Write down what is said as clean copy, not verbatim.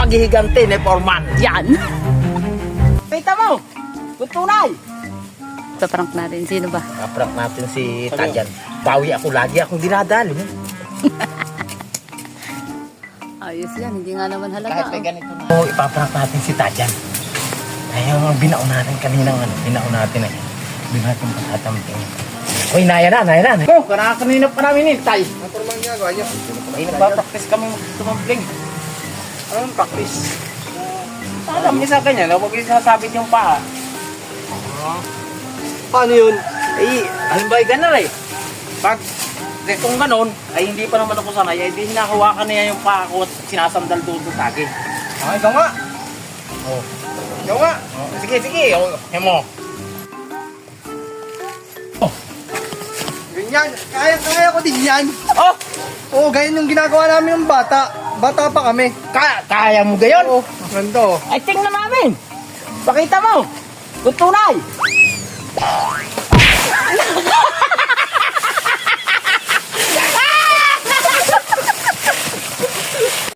paghihiganti ni Foreman. Yan. Kita mo, kung tunay. Paprank natin. Sino ba? Kaprak natin si Tajan. Bawi ako, lagi akong dinadali. Ayos yan. Hindi nga naman Kahit halata. may ganito na. Oh, ipaprank natin si Tajan. Ay, yung binaon natin kaninang binaon natin eh. Binaon natin pagkatamping. Uy, naya na. Oh, kanina pa namin tay. Ano pa naman ginagawa niyo? Ay, nagpa-practice kami tumampling. Anong practice? Alam niya sa kanya, huwag yung sasabit yung paa. Paano yun? Ay, halimbawa ganun eh. Pag kung ganon, ay hindi pa naman ako sanay, ay di hinahawakan niya yung paa ko at sinasandal doon sa akin. Ah, ikaw nga. Oh. Ikaw nga. Oh, sige. Oh, mo. Ganyan. Kaya ko din yan. Oh, Oo, ganyan yung ginagawa namin ng bata. Bata pa kami. kaya mo gayon? Oo, ganito. Ay, tingnan namin. Pakita mo. Kung tunay.